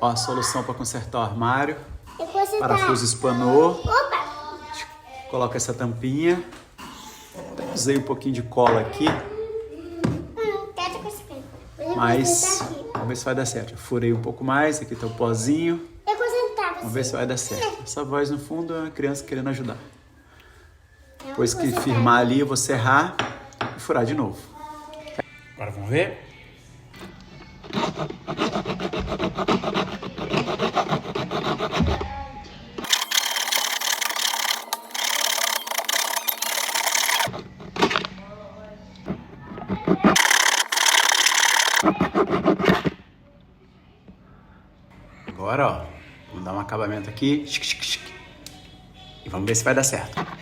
Ó, a solução para consertar o armário. Parafuso espanou. Opa! Coloca essa tampinha. Usei um pouquinho de cola aqui. Mas vamos ver se vai dar certo. Eu furei um pouco mais. Aqui tá o pozinho. Vamos ver se vai dar certo. Essa voz no fundo é uma criança querendo ajudar. Depois que firmar ali, eu vou serrar e furar de novo. Agora vamos ver? Agora, ó, vamos dar um acabamento aqui. E vamos ver se vai dar certo.